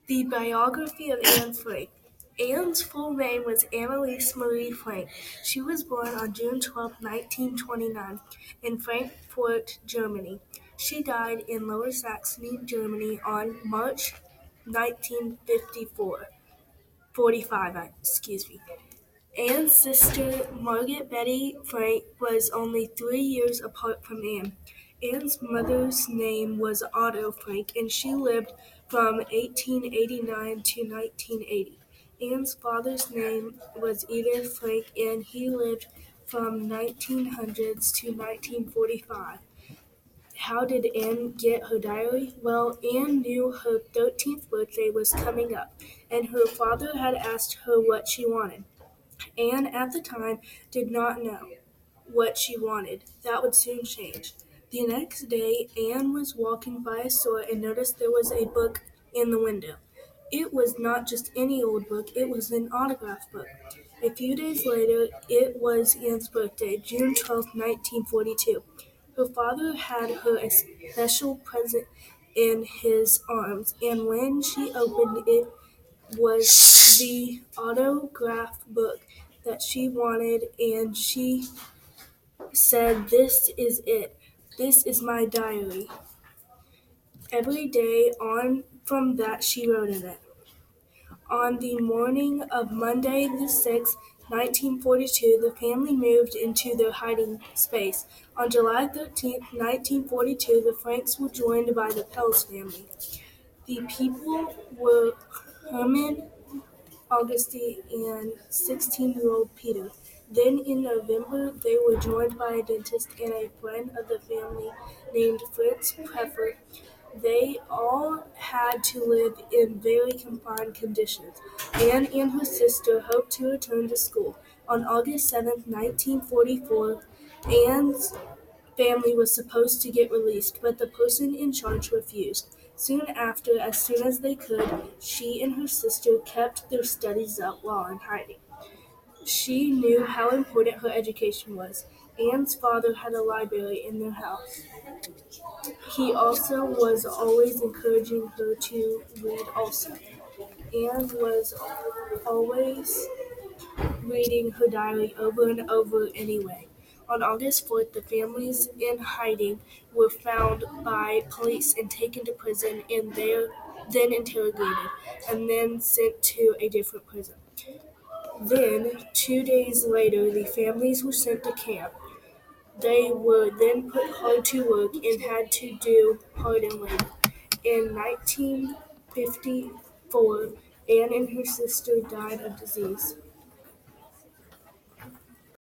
The biography of Anne Frank. Anne's full name was Anneliese Marie Frank. She was born on June 12, 1929, in Frankfurt, Germany. She died in Lower Saxony, Germany on March 1954. 45, excuse me. Anne's sister, Margaret Betty Frank, was only 3 years apart from Anne. Anne's mother's name was Otto Frank, and she lived from 1889 to 1980. Anne's father's name was Edith Frank, and he lived from 1900s to 1945. How did Anne get her diary? Well, Anne knew her 13th birthday was coming up, and her father had asked her what she wanted. Anne, at the time, did not know what she wanted. That would soon change. The next day, Anne was walking by a store and noticed there was a book in the window. It was not just any old book, it was an autograph book. A few days later, it was Anne's birthday, June 12, 1942. Her father had her a special present in his arms, and when she opened it, was the autograph book that she wanted, and she said, "This is it. This is my diary." Every day on from that she wrote in it. On the morning of Monday the 6th, 1942, the family moved into their hiding space. On July 13th, 1942, the Franks were joined by the Pels family. The people were Herman, Auguste, and 16-year-old Peter. Then in November, they were joined by a dentist and a friend of the family named Fritz Preffer. They all had to live in very confined conditions. Anne and her sister hoped to return to school. On August 7th, 1944, Anne's family was supposed to get released, but the person in charge refused. Soon after, as soon as they could, she and her sister kept their studies up while in hiding. She knew how important her education was. Anne's father had a library in their house. He also was always encouraging her to read also. Anne was always reading her diary over and over anyway. On August 4th, the families in hiding were found by police and taken to prison and there then interrogated and then sent to a different prison. Then, 2 days later, the families were sent to camp. They were then put hard to work and had to do hardened labor. In 1954, Anne and her sister died of disease.